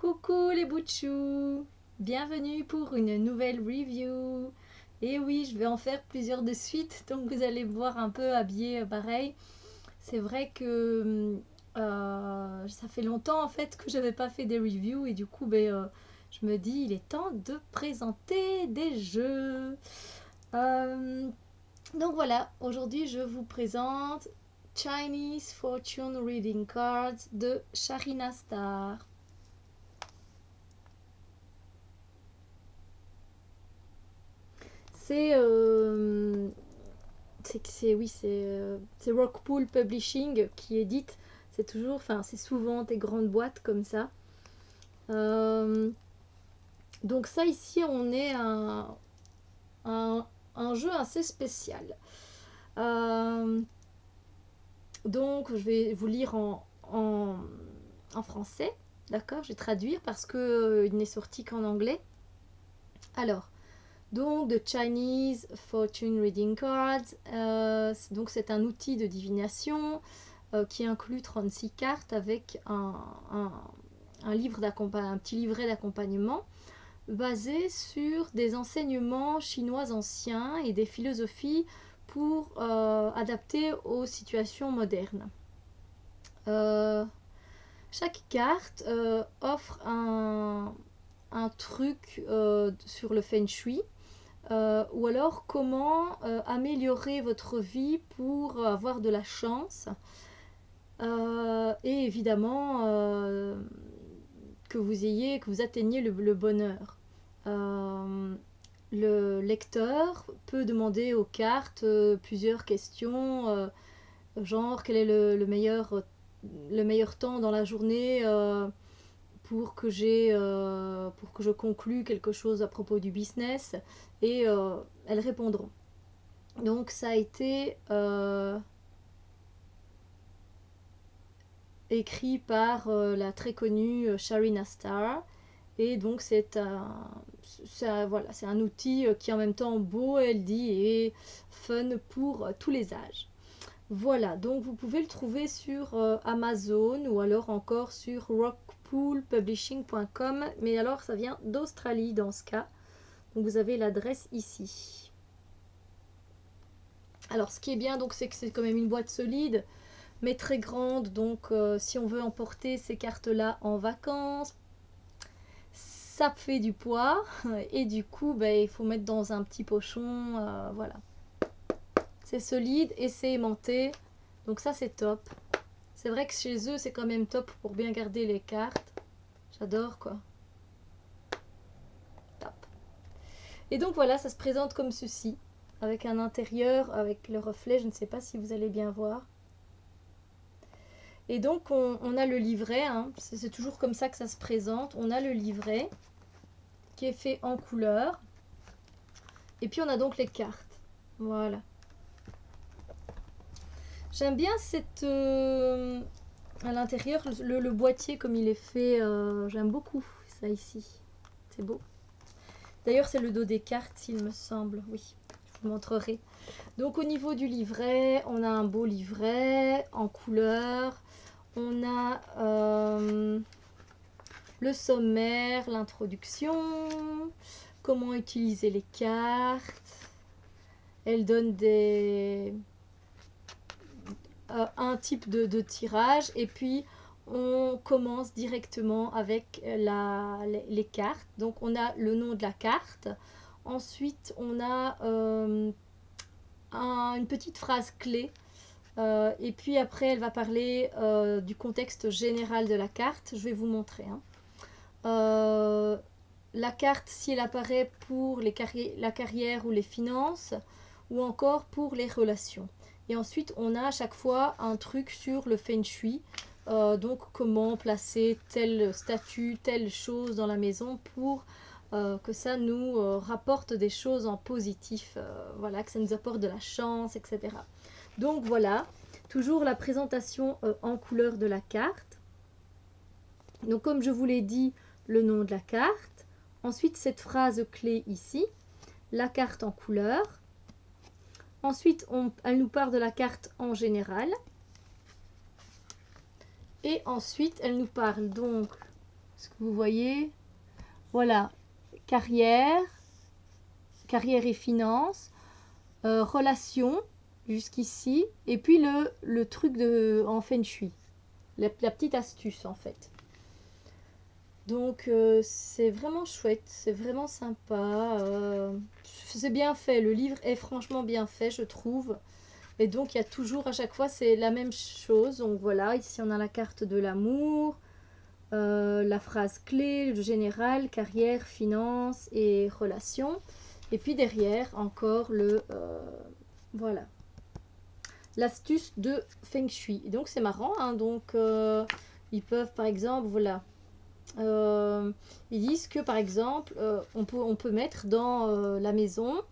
Coucou les bouts de chou, bienvenue pour une nouvelle review. Et oui, je vais en faire plusieurs de suite, donc vous allez me voir un peu habillée pareil. C'est vrai que ça fait longtemps en fait que j'avais pas fait des reviews et du coup je me dis il est temps de présenter des jeux. Euh, donc voilà, aujourd'hui je vous présente Chinese Fortune Reading Cards de Sharina Star. C'est c'est Rockpool Publishing qui édite. C'est toujours, enfin c'est souvent des grandes boîtes comme ça. Donc ça ici on est un jeu assez spécial. Donc je vais vous lire en français, d'accord? Je vais traduire parce que il n'est sorti qu'en anglais. Alors, donc, The Chinese Fortune Reading Cards, donc c'est un outil de divination qui inclut 36 cartes avec un petit livret d'accompagnement basé sur des enseignements chinois anciens et des philosophies pour adapter aux situations modernes. Chaque carte offre un truc sur le feng shui. Ou alors comment améliorer votre vie pour avoir de la chance et évidemment que vous atteigniez le bonheur. Le lecteur peut demander aux cartes plusieurs questions, genre quel est le meilleur temps dans la journée pour que je conclue quelque chose à propos du business, et elles répondront. Donc ça a été écrit par la très connue Sharina Star, et donc c'est un outil qui est en même temps beau, healthy et fun pour tous les âges. Voilà, donc vous pouvez le trouver sur Amazon ou alors encore sur rockpoolpublishing.com, mais alors ça vient d'Australie dans ce cas. Donc vous avez l'adresse ici. Alors ce qui est bien, donc c'est que c'est quand même une boîte solide, mais très grande, donc si on veut emporter ces cartes-là en vacances, ça fait du poids, et du coup il faut mettre dans un petit pochon, voilà. C'est solide et c'est aimanté, donc ça c'est top. C'est vrai que chez eux c'est quand même top pour bien garder les cartes. J'adore quoi. Top. Et donc voilà, ça se présente comme ceci, avec un intérieur, avec le reflet, je ne sais pas si vous allez bien voir. Et donc on a le livret, hein. C'est toujours comme ça que ça se présente. On a le livret qui est fait en couleur. Et puis on a donc les cartes. Voilà. J'aime bien à l'intérieur, le boîtier comme il est fait. J'aime beaucoup ça ici. C'est beau. D'ailleurs c'est le dos des cartes il me semble. Oui, je vous montrerai. Donc au niveau du livret, on a un beau livret en couleur. On a le sommaire, l'introduction, comment utiliser les cartes. Elle donne un type de tirage, et puis on commence directement avec les cartes. Donc on a le nom de la carte. Ensuite on a une petite phrase clé. Et puis après elle va parler du contexte général de la carte. Je vais vous montrer. La carte, si elle apparaît pour la carrière ou les finances, ou encore pour les relations. Et ensuite on a à chaque fois un truc sur le feng shui. Donc comment placer tel statut, telle chose dans la maison pour que ça nous rapporte des choses en positif, voilà, que ça nous apporte de la chance, etc. Donc voilà, toujours la présentation en couleur de la carte. Donc comme je vous l'ai dit, le nom de la carte. Ensuite cette phrase clé ici, la carte en couleur. Ensuite elle nous parle de la carte en général. Et ensuite elle nous parle donc Est-ce que vous voyez? Voilà, carrière, carrière et finances, relations jusqu'ici, et puis le truc en feng shui, la petite astuce en fait. Donc c'est vraiment chouette, c'est vraiment sympa, c'est bien fait, le livre est franchement bien fait je trouve. Et donc il y a toujours à chaque fois c'est la même chose. Donc voilà, ici on a la carte de l'amour, la phrase clé, le général, carrière, finance et relations. Et puis derrière encore voilà, l'astuce de Feng Shui. Et donc c'est marrant, hein, donc ils peuvent par exemple, voilà, ils disent que par exemple on peut mettre dans la maison,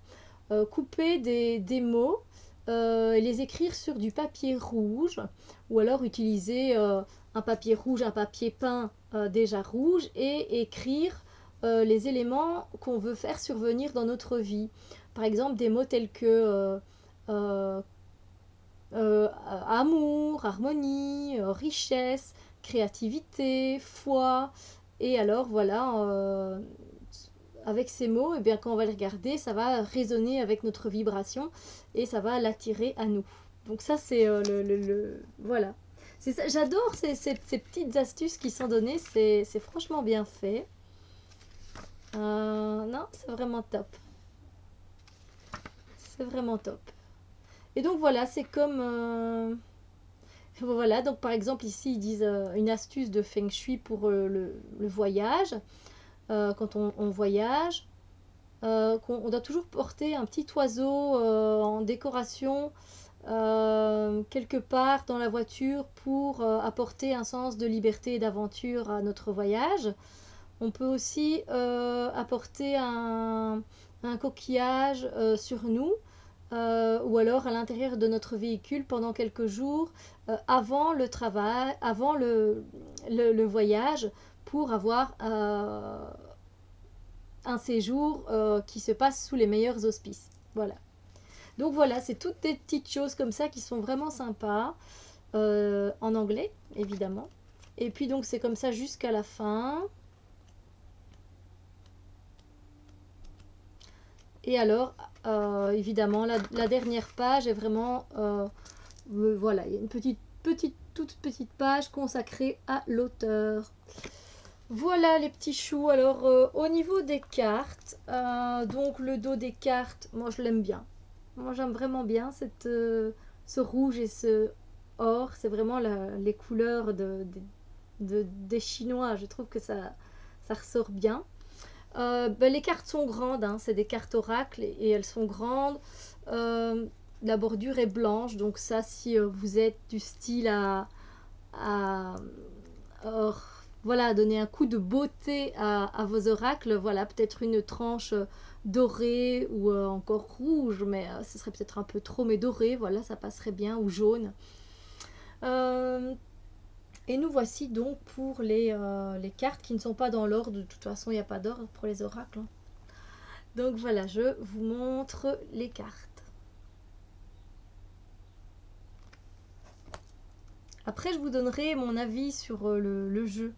couper des mots et les écrire sur du papier rouge, ou alors utiliser un papier rouge, un papier peint déjà rouge, et écrire les éléments qu'on veut faire survenir dans notre vie. Par exemple des mots tels que euh, amour, harmonie, richesse, créativité, foi. Et alors voilà, avec ces mots, et bien, quand on va les regarder, ça va résonner avec notre vibration et ça va l'attirer à nous. Donc ça c'est voilà. C'est ça, j'adore ces petites astuces qui sont données, c'est franchement bien fait. Non, c'est vraiment top. C'est vraiment top. Et donc voilà, c'est comme... voilà, donc par exemple ici ils disent une astuce de Feng Shui pour le voyage. Quand on voyage, on doit toujours porter un petit oiseau en décoration quelque part dans la voiture pour apporter un sens de liberté et d'aventure à notre voyage. On peut aussi apporter un coquillage sur nous, ou alors à l'intérieur de notre véhicule pendant quelques jours avant le travail, avant le voyage, pour avoir un séjour qui se passe sous les meilleurs auspices. Voilà. Donc voilà, c'est toutes des petites choses comme ça qui sont vraiment sympas, en anglais évidemment. Et puis donc c'est comme ça jusqu'à la fin. Et alors, évidemment, la dernière page est vraiment... voilà, il y a une toute petite page consacrée à l'auteur. Voilà les petits choux. Alors, au niveau des cartes, donc le dos des cartes, moi je l'aime bien. Moi j'aime vraiment bien ce rouge et ce or. C'est vraiment les couleurs des Chinois. Je trouve que ça ressort bien. Les cartes sont grandes, hein, c'est des cartes oracle et elles sont grandes. La bordure est blanche, donc ça, si vous êtes du style à voilà, donner un coup de beauté à vos oracles, voilà, peut-être une tranche dorée ou encore rouge, mais ce serait peut-être un peu trop, mais dorée, voilà, ça passerait bien, ou jaune. Et nous voici donc pour les cartes qui ne sont pas dans l'ordre. De toute façon, il n'y a pas d'ordre pour les oracles. Donc voilà, je vous montre les cartes. Après, je vous donnerai mon avis sur le jeu.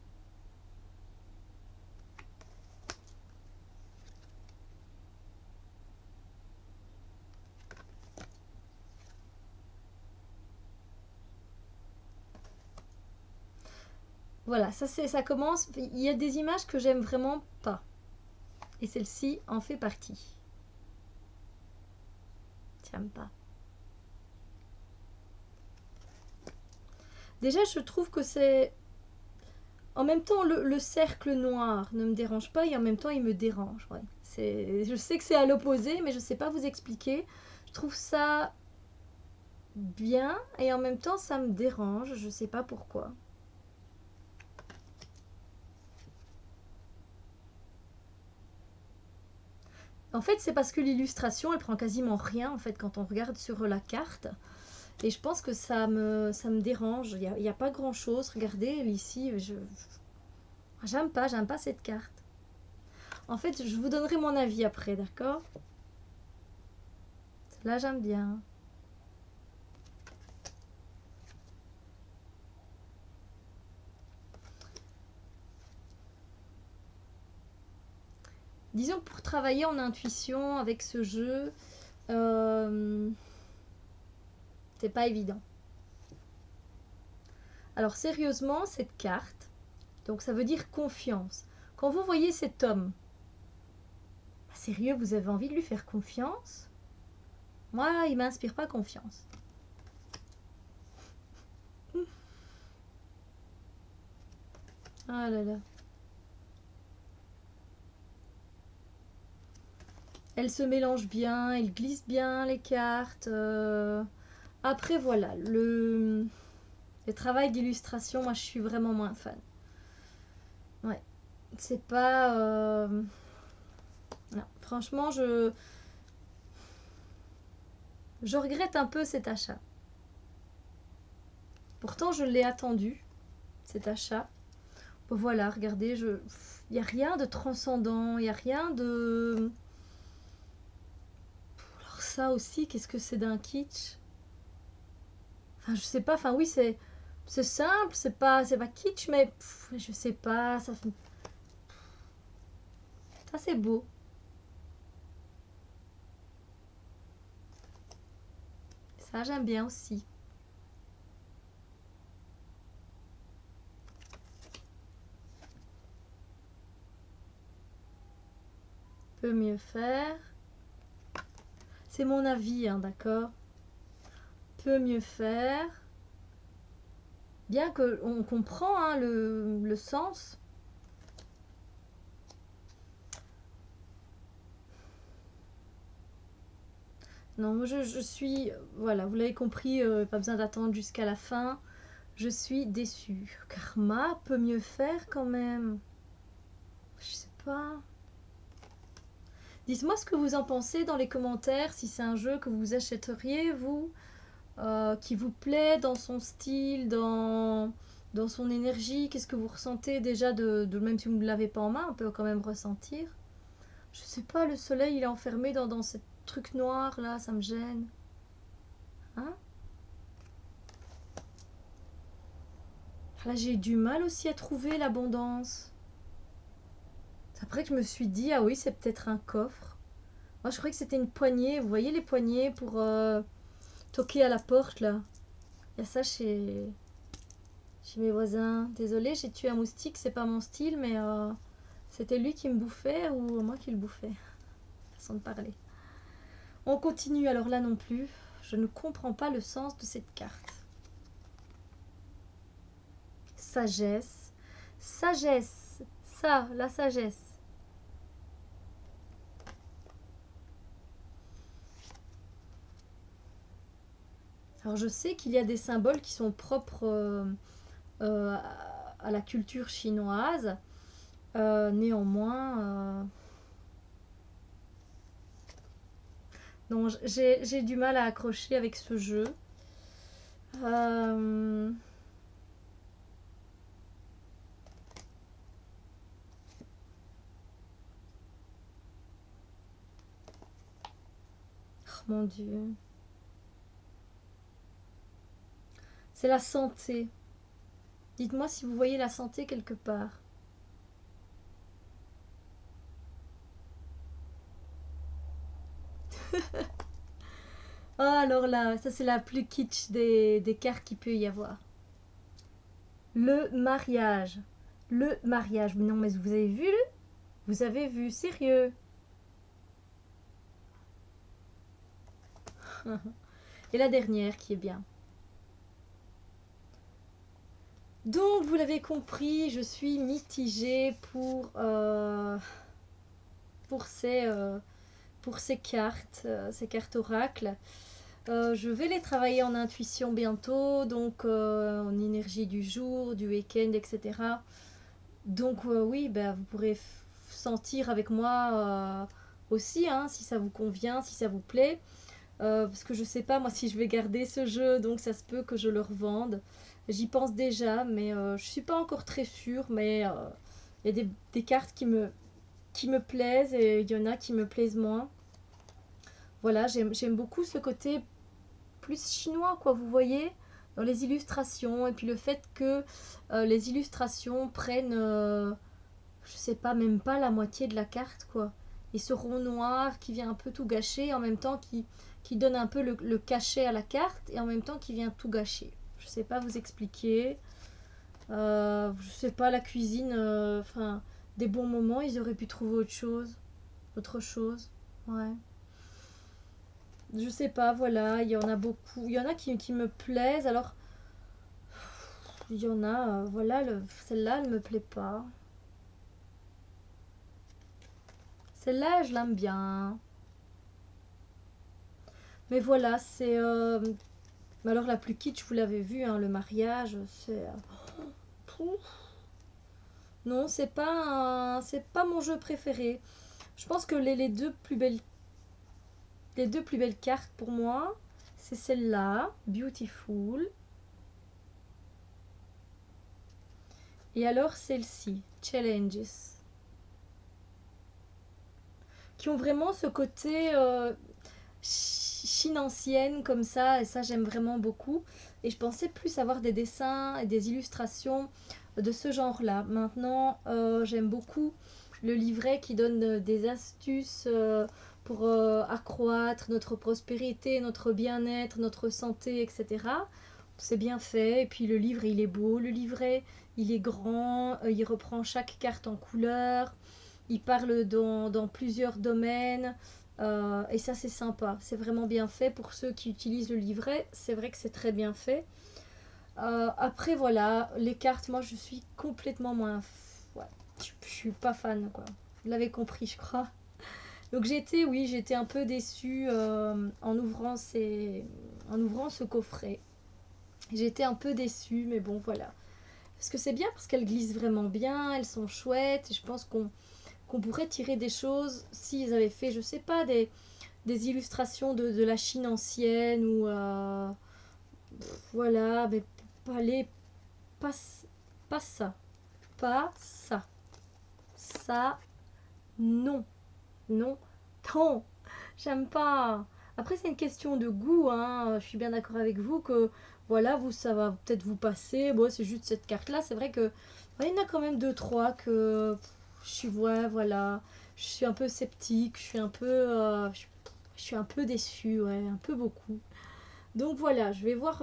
Voilà, ça commence. Il y a des images que j'aime vraiment pas. Et celle-ci en fait partie. J'aime pas. Déjà, je trouve que c'est... En même temps, le cercle noir ne me dérange pas et en même temps, il me dérange. Ouais. Je sais que c'est à l'opposé, mais je ne sais pas vous expliquer. Je trouve ça bien et en même temps, ça me dérange. Je ne sais pas pourquoi. En fait, c'est parce que l'illustration, elle prend quasiment rien en fait quand on regarde sur la carte. Et je pense que ça me dérange. Il n'y a pas grand chose. Regardez, ici, j'aime pas cette carte. En fait, je vous donnerai mon avis après, d'accord? Là, j'aime bien. Disons que pour travailler en intuition avec ce jeu, c'est pas évident. Alors sérieusement, cette carte, donc ça veut dire confiance. Quand vous voyez cet homme, sérieux, vous avez envie de lui faire confiance? Moi, il m'inspire pas confiance. Ah là là. Elle se mélange bien, elle glisse bien les cartes. Après, voilà, le travail d'illustration, moi, je suis vraiment moins fan. Ouais, c'est pas... Non, franchement, je regrette un peu cet achat. Pourtant, je l'ai attendu, cet achat. Bon, voilà, regardez, il n'y a rien de transcendant, il n'y a rien de... Alors ça aussi, qu'est-ce que c'est d'un kitsch? Enfin, je sais pas, enfin oui, c'est simple, c'est pas kitsch, mais je sais pas, ça c'est beau. Ça, j'aime bien aussi. Peut mieux faire. C'est mon avis, hein, d'accord? Peut mieux faire. Bien que on comprend hein, le sens. Non, je suis... Voilà, vous l'avez compris, pas besoin d'attendre jusqu'à la fin. Je suis déçue. Karma peut mieux faire quand même. Je sais pas. Dites-moi ce que vous en pensez dans les commentaires, si c'est un jeu que vous achèteriez, vous, qui vous plaît dans son style, dans son énergie. Qu'est-ce que vous ressentez déjà même si vous ne l'avez pas en main, on peut quand même ressentir. Je sais pas, le soleil il est enfermé dans ce truc noir là, ça me gêne. Hein? Là j'ai du mal aussi à trouver l'abondance. C'est après que je me suis dit, ah oui c'est peut-être un coffre. Moi je croyais que c'était une poignée, vous voyez les poignées pour toquer à la porte là. Il y a ça chez mes voisins. Désolée, j'ai tué un moustique, c'est pas mon style, mais c'était lui qui me bouffait ou moi qui le bouffais. Façon de parler. On continue alors là non plus. Je ne comprends pas le sens de cette carte. Sagesse. Sagesse. Ça, la sagesse. Alors je sais qu'il y a des symboles qui sont propres à la culture chinoise. Néanmoins... Non, j'ai du mal à accrocher avec ce jeu. Oh mon Dieu. C'est la santé. Dites-moi si vous voyez la santé quelque part. Oh, alors là, ça c'est la plus kitsch des cartes qu'il peut y avoir. Le mariage. Le mariage. Mais non, mais vous avez vu Vous avez vu, sérieux. Et la dernière qui est bien. Donc, vous l'avez compris, je suis mitigée pour ces cartes oracle. Je vais les travailler en intuition bientôt, donc en énergie du jour, du week-end, etc. Donc oui, bah, vous pourrez sentir avec moi aussi, hein, si ça vous convient, si ça vous plaît. Parce que je sais pas moi si je vais garder ce jeu, donc ça se peut que je le revende. J'y pense déjà, mais je suis pas encore très sûre, mais il y a des cartes qui me plaisent et il y en a qui me plaisent moins. Voilà, j'aime beaucoup ce côté plus chinois, quoi, vous voyez, dans les illustrations. Et puis le fait que les illustrations prennent, je sais pas, même pas la moitié de la carte, quoi. Et ce rond noir qui vient un peu tout gâcher, en même temps qui donne un peu le cachet à la carte, et en même temps qui vient tout gâcher. Je sais pas vous expliquer. Je sais pas, la cuisine, enfin, des bons moments, ils auraient pu trouver autre chose. Autre chose, ouais. Je sais pas, voilà, il y en a beaucoup. Il y en a qui me plaisent, alors il y en a, voilà, celle-là, elle me plaît pas. Celle-là, je l'aime bien. Mais voilà, c'est... alors la plus kitsch, vous l'avez vu, hein, le mariage, c'est... Pouf. Non, c'est pas mon jeu préféré. Je pense que les deux plus belles cartes pour moi, c'est celle-là, Beautiful. Et alors celle-ci, Challenges. Qui ont vraiment ce côté Chine ancienne comme ça, et ça j'aime vraiment beaucoup. Et je pensais plus avoir des dessins et des illustrations de ce genre-là. Maintenant, j'aime beaucoup le livret qui donne des astuces pour accroître notre prospérité, notre bien-être, notre santé, etc. C'est bien fait. Et puis le livre, il est beau. Le livret, il est grand. Il reprend chaque carte en couleur. Il parle dans plusieurs domaines. Et ça, c'est sympa. C'est vraiment bien fait. Pour ceux qui utilisent le livret, c'est vrai que c'est très bien fait. Après, voilà, les cartes, moi, je suis complètement moins... Ouais, je suis pas fan, quoi. Vous l'avez compris, je crois. Donc j'étais un peu déçue en ouvrant ce coffret. J'étais un peu déçue, mais bon, voilà. Parce que c'est bien, parce qu'elles glissent vraiment bien, elles sont chouettes. Et je pense qu'on pourrait tirer des choses s'ils avaient fait, je sais pas, des illustrations de la Chine ancienne ou... voilà, mais allez, pas, pas ça. Pas ça. Ça, non. Non. Non. J'aime pas. Après, c'est une question de goût, hein. Je suis bien d'accord avec vous que, voilà, vous, ça va peut-être vous passer. Bon, c'est juste cette carte-là. C'est vrai que, ouais, il y en a quand même deux, trois que je suis, ouais, voilà. Je suis un peu sceptique. Je suis un peu déçue, ouais, un peu beaucoup. Donc voilà, je vais voir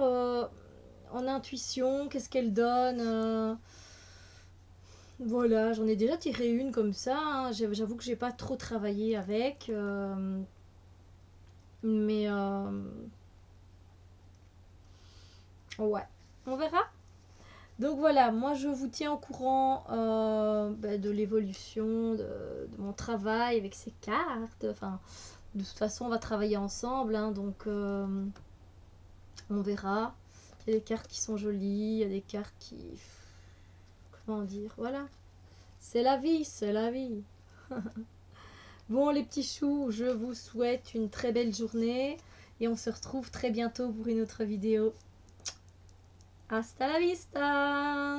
en intuition qu'est-ce qu'elle donne. Voilà, j'en ai déjà tiré une comme ça, hein. J'avoue que j'ai pas trop travaillé avec. Mais ouais, on verra. Donc voilà, moi je vous tiens au courant de l'évolution de mon travail avec ces cartes. Enfin, de toute façon, on va travailler ensemble, hein, donc on verra. Il y a des cartes qui sont jolies, il y a des cartes qui... Comment dire? Voilà. C'est la vie, c'est la vie. Bon, les petits choux, je vous souhaite une très belle journée et on se retrouve très bientôt pour une autre vidéo. Hasta la vista!